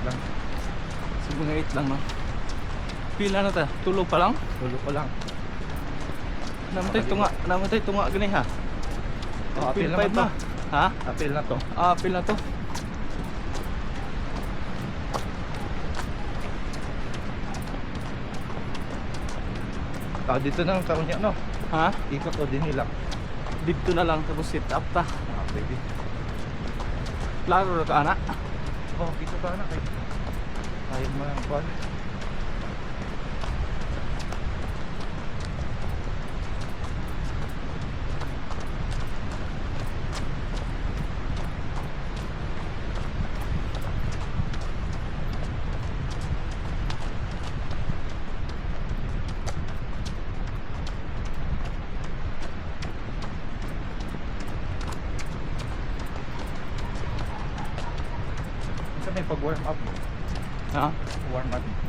lang. So, mga 8 lang, no? Pila na ta? Tulog pa lang? Tulog ko lang. Namatay tunga gani ha? Oh, apil Pil naman 5 na. Ha? Apil na to. Ah, apil na to. Dito na ang karon niya, no? Ha? Ikot o din nila. Dito na lang tapos sit up ta. Pwede. Klaro ra ka ana. Oh, dito ka na kay. Ayaw mo ang kwan. Saan may pag-warm up mo? Ha? Warm up.